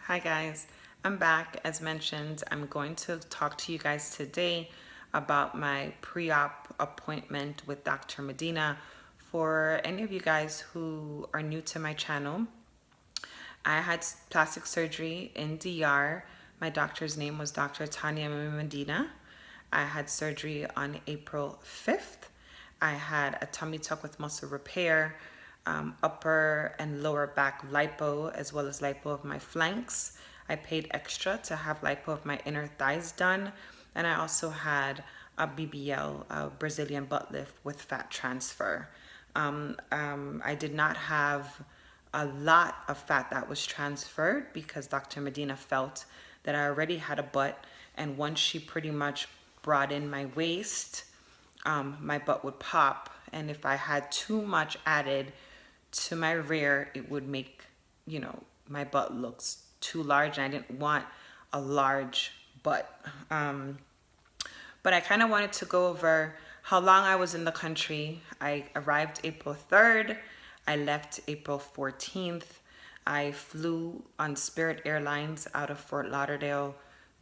Hi guys, I'm back. As mentioned, I'm going to talk to you guys today about my pre-op appointment with Dr. Medina. For any of you guys who are new to my channel, I had plastic surgery in DR. My doctor's name was Dr. Tanya Medina. I had surgery on April 5th. I had a tummy tuck with muscle repair, upper and lower back lipo, as well as lipo of my flanks. I paid extra to have lipo of my inner thighs done. And I also had a BBL, a Brazilian butt lift with fat transfer. I did not have a lot of fat that was transferred because Dr. Medina felt that I already had a butt, and once she pretty much brought in my waist, my butt would pop, and if I had too much added to my rear, it would make, my butt looks too large, and I didn't want a large butt. But I kind of wanted to go over how long I was in the country. I arrived April 3rd. I left April 14th. I flew on Spirit Airlines out of Fort Lauderdale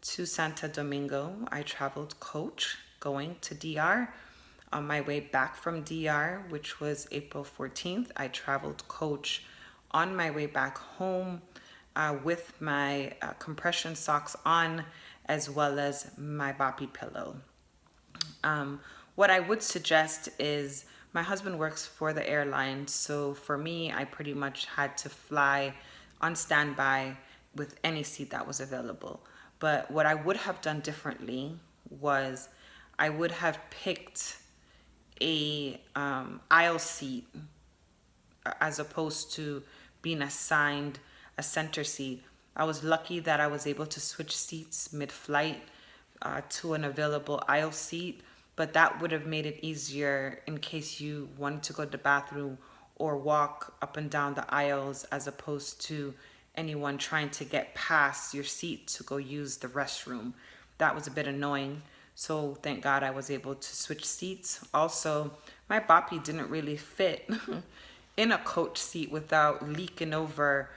to Santo Domingo. I traveled coach going to DR. On my way back from DR, which was April 14th, I traveled coach on my way back home with my compression socks on, as well as my boppy pillow. What I would suggest is my husband works for the airline, so for me, I pretty much had to fly on standby with any seat that was available. But what I would have done differently was I would have picked a aisle seat as opposed to being assigned a center seat. I was lucky that I was able to switch seats mid-flight to an available aisle seat, but that would have made it easier in case you wanted to go to the bathroom or walk up and down the aisles, as opposed to anyone trying to get past your seat to go use the restroom. That was a bit annoying. So thank God I was able to switch seats. Also, my boppy didn't really fit in a coach seat without leaking over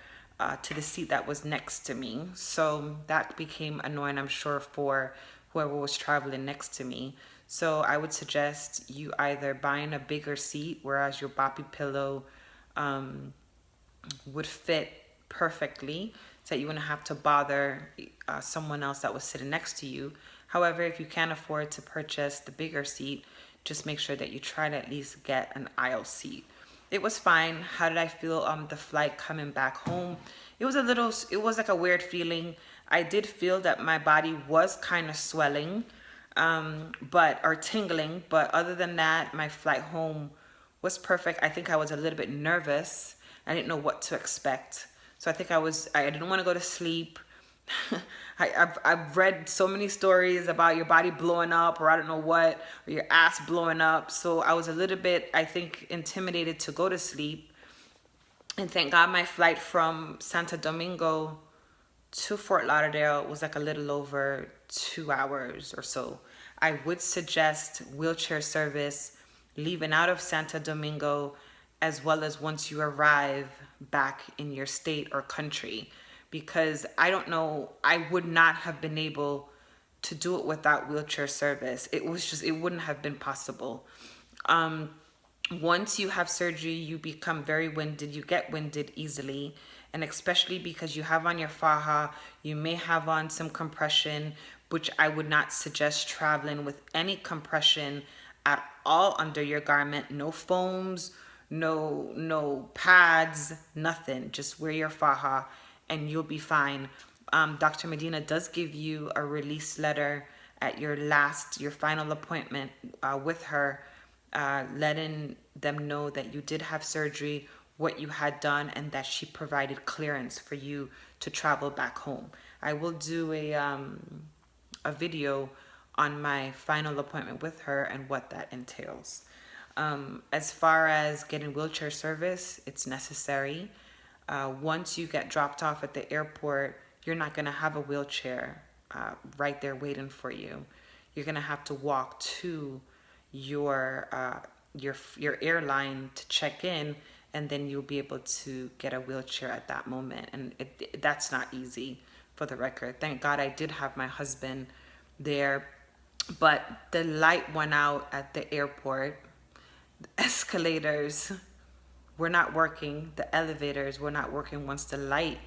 to the seat that was next to me. So that became annoying, I'm sure, for whoever was traveling next to me. So I would suggest you either buying a bigger seat, whereas your boppy pillow would fit perfectly, so that you wouldn't have to bother someone else that was sitting next to you. However, if you can't afford to purchase the bigger seat, just make sure that you try to at least get an aisle seat. It was fine. How did I feel on the flight coming back home? It was like a weird feeling. I did feel that my body was kind of swelling, or tingling, but other than that, my flight home was perfect. I think I was a little bit nervous. I didn't know what to expect. So I didn't want to go to sleep. I've read so many stories about your body blowing up, or I don't know what, or your ass blowing up. So I was a little bit, I think, intimidated to go to sleep. And thank God my flight from Santo Domingo to Fort Lauderdale was like a little over 2 hours or so. I would suggest wheelchair service leaving out of Santo Domingo, as well as once you arrive back in your state or country, because I don't know, I would not have been able to do it without wheelchair service. It wouldn't have been possible. Once you have surgery, you become very winded. You get winded easily. And especially because you have on your faja, you may have on some compression, which I would not suggest traveling with any compression at all under your garment. No foams, no pads, nothing. Just wear your faja and you'll be fine. Dr. Medina does give you a release letter at your final appointment with her, letting them know that you did have surgery, what you had done, and that she provided clearance for you to travel back home. I will do a video on my final appointment with her and what that entails. As far as getting wheelchair service, it's necessary. Once you get dropped off at the airport, you're not going to have a wheelchair right there waiting for you. You're going to have to walk to your airline to check in, and then you'll be able to get a wheelchair at that moment. And that's not easy, for the record. Thank God I did have my husband there, but the light went out at the airport. The escalators were not working. The elevators were not working once the light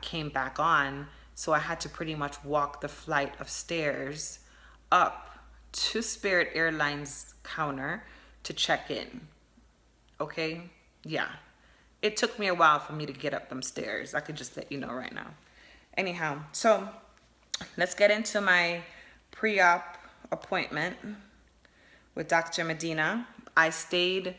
came back on. So I had to pretty much walk the flight of stairs up to Spirit Airlines counter to check in. Okay? Yeah. It took me a while for me to get up them stairs. I could just let you know right now. Anyhow, so let's get into my pre-op appointment with Dr. Medina. I stayed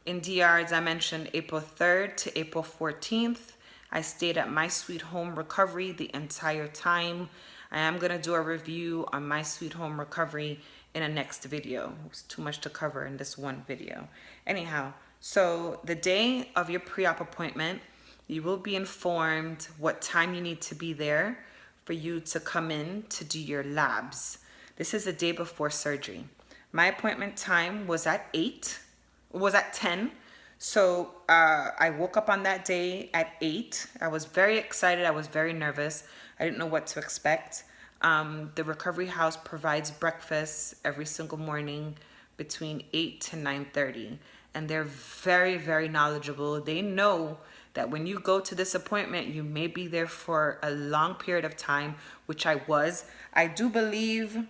in DR, as I mentioned, April 3rd to April 14th. I stayed at My Sweet Home Recovery the entire time. I am going to do a review on My Sweet Home Recovery in a next video. It's too much to cover in this one video. Anyhow, so the day of your pre-op appointment, you will be informed what time you need to be there for you to come in to do your labs. This is the day before surgery. My appointment time was at 10. So I woke up on that day at 8. I was very excited. I was very nervous. I didn't know what to expect. The recovery house provides breakfast every single morning between 8 to 9:30. And they're very, very knowledgeable. They know that when you go to this appointment, you may be there for a long period of time, which I was. I do believe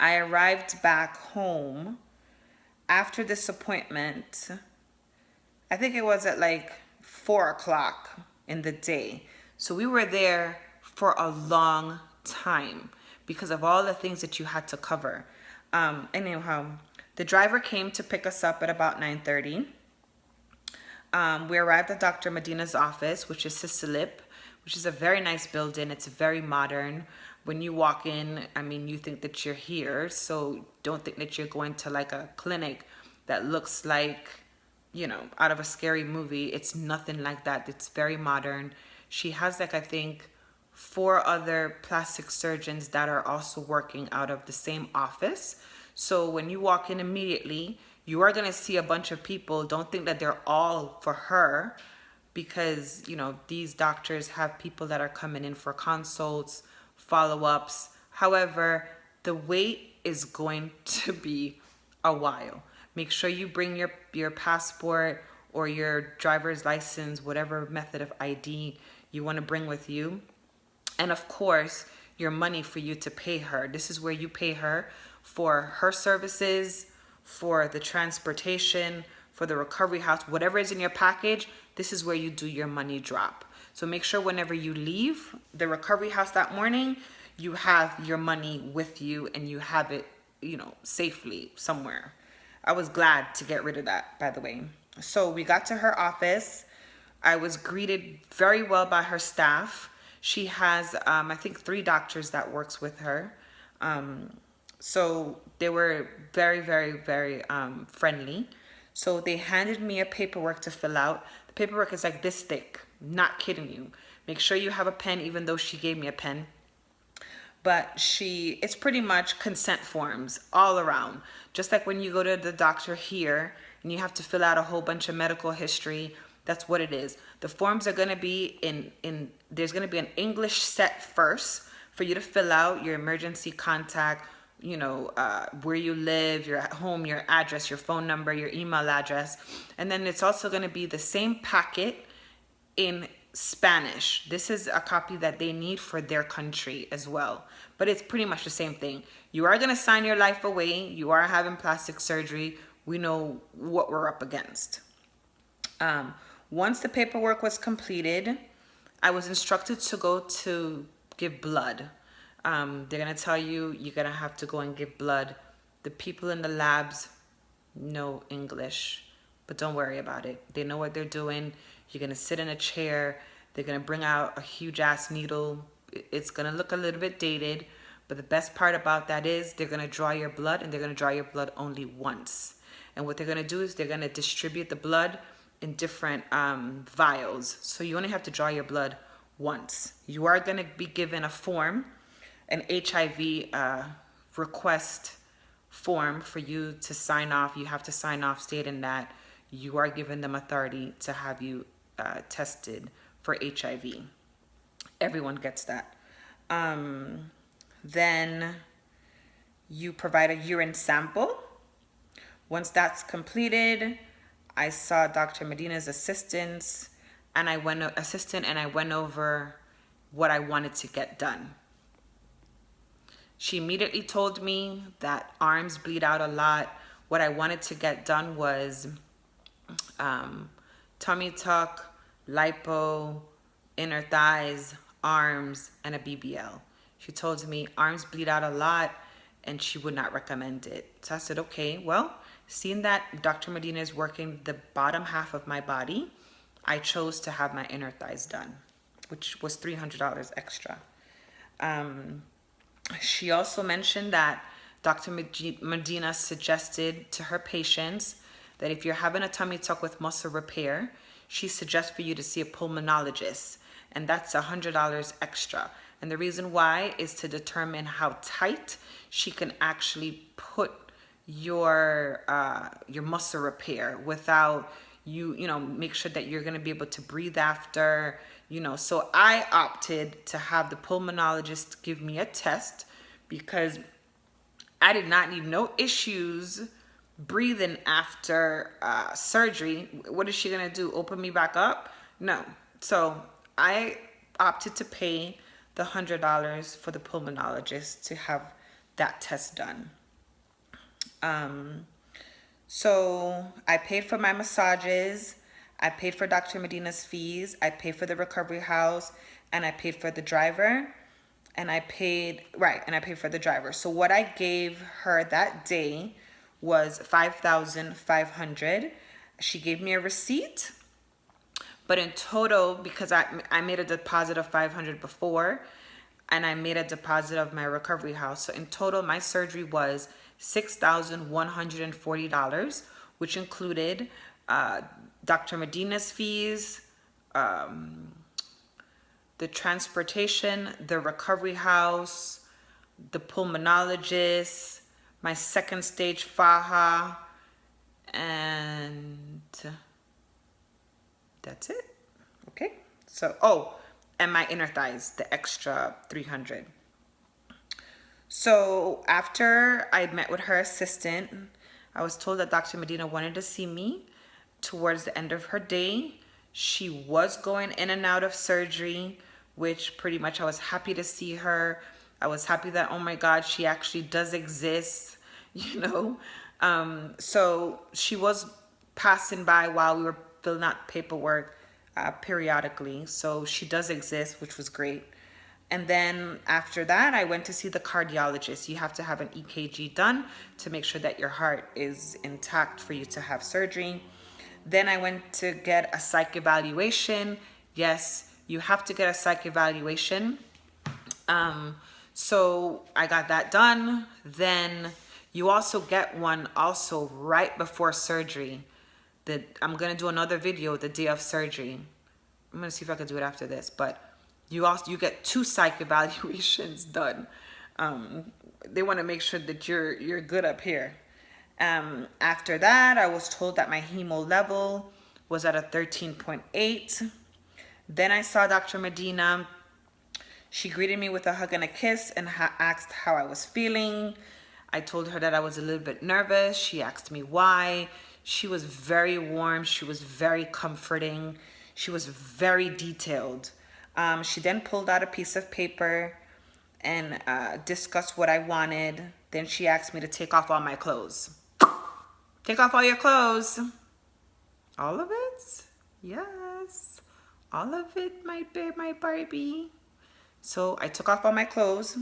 I arrived back home after this appointment. I think it was at like 4 o'clock in the day. So we were there for a long time because of all the things that you had to cover. Anyhow, the driver came to pick us up at about 9:30. We arrived at Dr. Medina's office, which is Sisalip, which is a very nice building. It's very modern. When you walk in, I mean, you think that you're here. So don't think that you're going to like a clinic that looks like, you know, out of a scary movie. It's nothing like that. It's very modern. She has like, I think, 4 other plastic surgeons that are also working out of the same office. So when you walk in immediately, you are going to see a bunch of people. Don't think that they're all for her, because, you know, these doctors have people that are coming in for consults, follow-ups. However, the wait is going to be a while. Make sure you bring your passport or your driver's license, whatever method of ID you want to bring with you. And of course, your money for you to pay her. This is where you pay her for her services, for the transportation, for the recovery house, whatever is in your package. This is where you do your money drop. So make sure whenever you leave the recovery house that morning, you have your money with you and you have it, you know, safely somewhere. I was glad to get rid of that, by the way. So we got to her office. I was greeted very well by her staff. She has, I think, 3 doctors that works with her. So they were very, very, very friendly. So they handed me a paperwork to fill out. The paperwork is like this thick. Not kidding you. Make sure you have a pen, even though she gave me a pen. But it's pretty much consent forms all around. Just like when you go to the doctor here and you have to fill out a whole bunch of medical history, that's what it is. The forms are going to be there's going to be an English set first for you to fill out your emergency contact, you know, where you live, your home, your address, your phone number, your email address. And then it's also going to be the same packet in Spanish. This is a copy that they need for their country as well. But it's pretty much the same thing. You are going to sign your life away. You are having plastic surgery. We know what we're up against. Once the paperwork was completed, I was instructed to go to give blood. They're going to tell you you're going to have to go and give blood. The people in the labs know English, but don't worry about it. They know what they're doing. You're going to sit in a chair. They're going to bring out a huge ass needle. It's going to look a little bit dated, but the best part about that is they're going to draw your blood, and they're going to draw your blood only once. And what they're going to do is they're going to distribute the blood in different vials. So you only have to draw your blood once. You are going to be given a form, an HIV request form for you to sign off. You have to sign off stating that you are giving them authority to have you tested for HIV. Everyone gets that. Then you provide a urine sample. Once that's completed, I saw Dr. Medina's assistant, and I went over what I wanted to get done. She immediately told me that arms bleed out a lot. What I wanted to get done was tummy tuck, lipo, inner thighs, arms, and a BBL. She told me arms bleed out a lot and she would not recommend it. So I said, okay, well, seeing that Dr. Medina is working the bottom half of my body, I chose to have my inner thighs done, which was $300 extra. She also mentioned that Dr. Medina suggested to her patients that if you're having a tummy tuck with muscle repair, she suggests for you to see a pulmonologist, and that's $100 extra. And the reason why is to determine how tight she can actually put your muscle repair without make sure that you're going to be able to breathe after, So I opted to have the pulmonologist give me a test because I did not need no issues breathing after surgery. What is she going to do? Open me back up? No. So I opted to pay the $100 for the pulmonologist to have that test done. So I paid for my massages, I paid for Dr. Medina's fees, I paid for the recovery house, and I paid for the driver, and I paid for the driver. So what I gave her that day was $5,500. She gave me a receipt, but in total, because I made a deposit of $500 before, and I made a deposit of my recovery house. So in total, my surgery was $6,140, which included Dr. Medina's fees, the transportation, the recovery house, the pulmonologist, my second stage faja, and that's it. Okay. So, and my inner thighs, the extra $300. So after I met with her assistant, I was told that Dr. Medina wanted to see me towards the end of her day. She was going in and out of surgery, which pretty much I was happy to see her. I was happy that, oh my God, she actually does exist, So she was passing by while we were filling out paperwork periodically. So she does exist, which was great. And then after that, I went to see the cardiologist. You have to have an EKG done to make sure that your heart is intact for you to have surgery. Then I went to get a psych evaluation. Yes, you have to get a psych evaluation. So I got that done. Then you also get one also right before surgery. I'm going to do another video the day of surgery. I'm going to see if I can do it after this, but you get 2 psych evaluations done. They want to make sure that you're good up here. After that, I was told that my hemo level was at a 13.8. Then I saw Dr. Medina. She greeted me with a hug and a kiss and asked how I was feeling. I told her that I was a little bit nervous. She asked me why. She was very warm. She was very comforting. She was very detailed. She then pulled out a piece of paper and discussed what I wanted. Then she asked me to take off all my clothes. Take off all your clothes. All of it? Yes. All of it, my Barbie. So I took off all my clothes.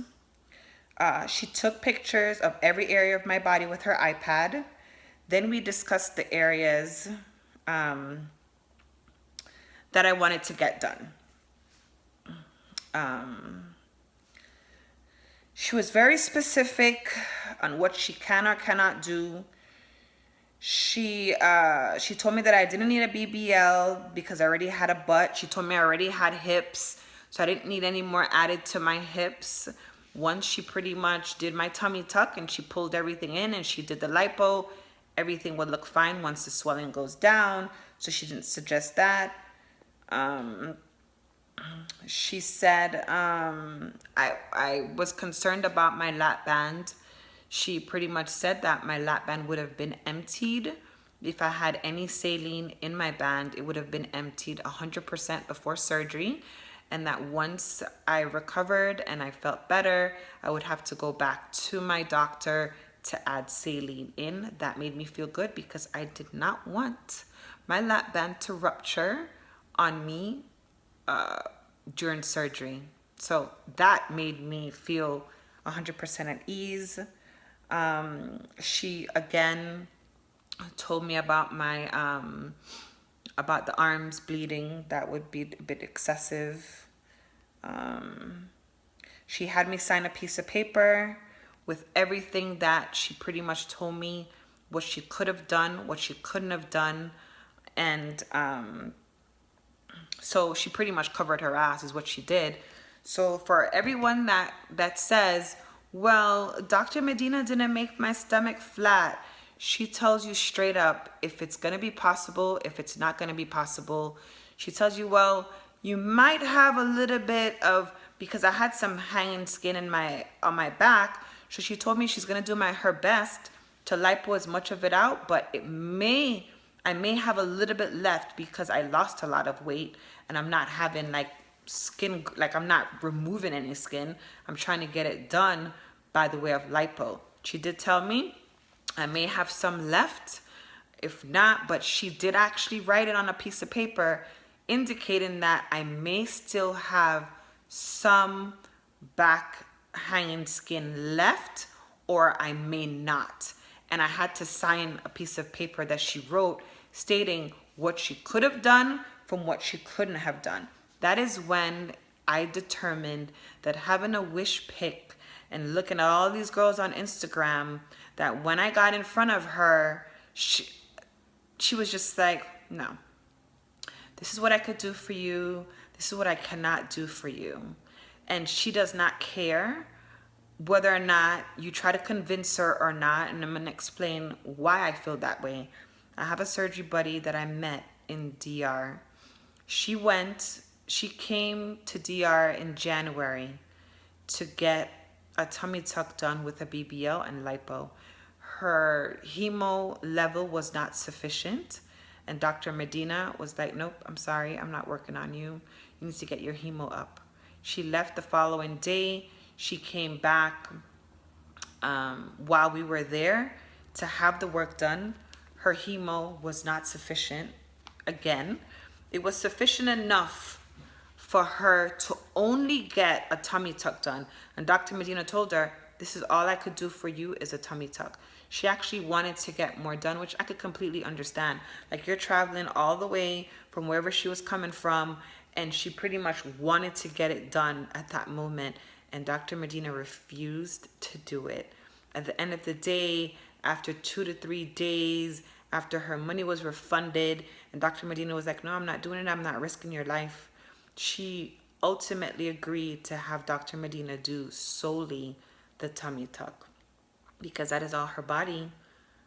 She took pictures of every area of my body with her iPad. Then we discussed the areas that I wanted to get done. She was very specific on what she can or cannot do. She told me that I didn't need a BBL because I already had a butt. She told me I already had hips, so I didn't need any more added to my hips. Once she pretty much did my tummy tuck and she pulled everything in and she did the lipo, everything would look fine once the swelling goes down. So she didn't suggest that. She said I was concerned about my lap band. She pretty much said that my lap band would have been emptied. If I had any saline in my band, it would have been emptied 100% before surgery. And that once I recovered and I felt better, I would have to go back to my doctor to add saline in. That made me feel good because I did not want my lap band to rupture on me during surgery. So that made me feel 100% at ease. She again told me about my about the arms bleeding. That would be a bit excessive. She had me sign a piece of paper with everything that she pretty much told me what she could have done, what she couldn't have done, and so she pretty much covered her ass is what she did. So for everyone that says, well, Dr. Medina didn't make my stomach flat, she tells you straight up if it's going to be possible, if it's not going to be possible. She tells you, well, you might have a little bit of, because I had some hanging skin in on my back. So she told me she's going to do her best to lipo as much of it out, but I may have a little bit left because I lost a lot of weight and I'm not having like skin, like I'm not removing any skin. I'm trying to get it done by the way of lipo. She did tell me I may have some left, if not, but she did actually write it on a piece of paper indicating that I may still have some back hanging skin left or I may not. And I had to sign a piece of paper that she wrote stating what she could have done from what she couldn't have done. That is when I determined that having a wish pick and looking at all these girls on Instagram, that when I got in front of her, she was just like, no, this is what I could do for you. This is what I cannot do for you. And she does not care whether or not you try to convince her or not. And I'm going to explain why I feel that way. I have a surgery buddy that I met in DR. She came to DR in January to get a tummy tuck done with a BBL and lipo. Her hemo level was not sufficient. And Dr. Medina was like, nope, I'm sorry, I'm not working on you. You need to get your hemo up. She left the following day. She came back while we were there to have the work done. Her hemo was not sufficient. Again, it was sufficient enough for her to only get a tummy tuck done. And Dr. Medina told her, this is all I could do for you is a tummy tuck. She actually wanted to get more done, which I could completely understand. Like, you're traveling all the way from wherever she was coming from, and she pretty much wanted to get it done at that moment. And Dr. Medina refused to do it. At the end of the day, after 2 to 3 days, after her money was refunded, and Dr. Medina was like, no, I'm not doing it. I'm not risking your life. She ultimately agreed to have Dr. Medina do solely the tummy tuck, because that is all her body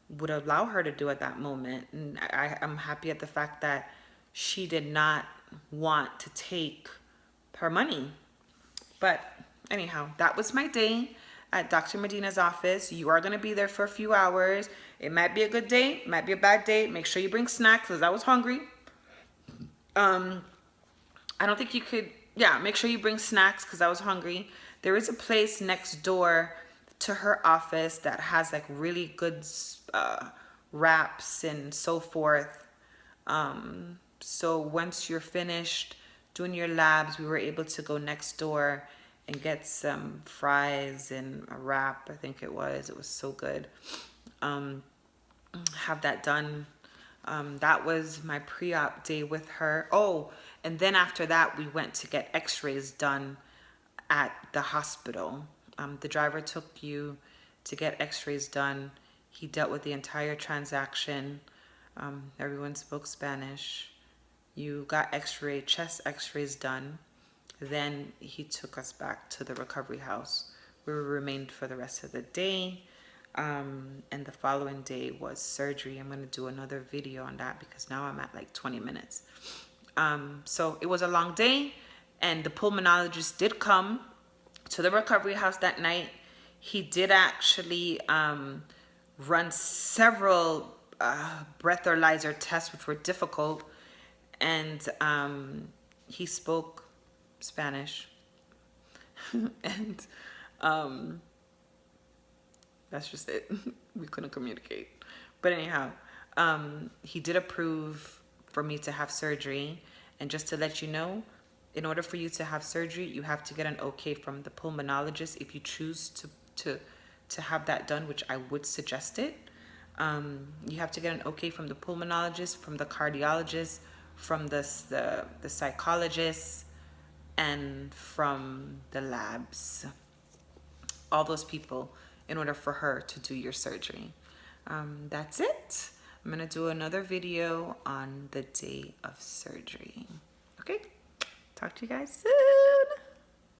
would allow her to do at that moment. And I'm happy at the fact that she did not want to take her money. But anyhow, that was my day at Dr. Medina's office. You are going to be there for a few hours. It might be a good day, might be a bad day. Make sure you bring snacks, because I was hungry. I don't think you could, make sure you bring snacks, because I was hungry. There is a place next door to her office that has like really good wraps and so forth. So once you're finished doing your labs, we were able to go next door and get some fries and a wrap. I think it was so good. Have that done. That was my pre-op day with her. Oh, and then after that, we went to get x-rays done at the hospital. The driver took you to get x-rays done. He dealt with the entire transaction. Everyone spoke Spanish. You got chest x-rays done. Then he took us back to the recovery house where we remained for the rest of the day. And the following day was surgery. I'm going to do another video on that because now I'm at like 20 minutes. So it was a long day, and the pulmonologist did come to the recovery house that night. He did actually run several breathalyzer tests, which were difficult, and he spoke Spanish. And that's just it. We couldn't communicate. But anyhow, he did approve for me to have surgery. And just to let you know, in order for you to have surgery, you have to get an okay from the pulmonologist if you choose to have that done, which I would suggest it. You have to get an okay from the pulmonologist, from the cardiologist, from the psychologist, and from the labs. All those people in order for her to do your surgery. That's it. I'm gonna do another video on the day of surgery. Okay, talk to you guys soon.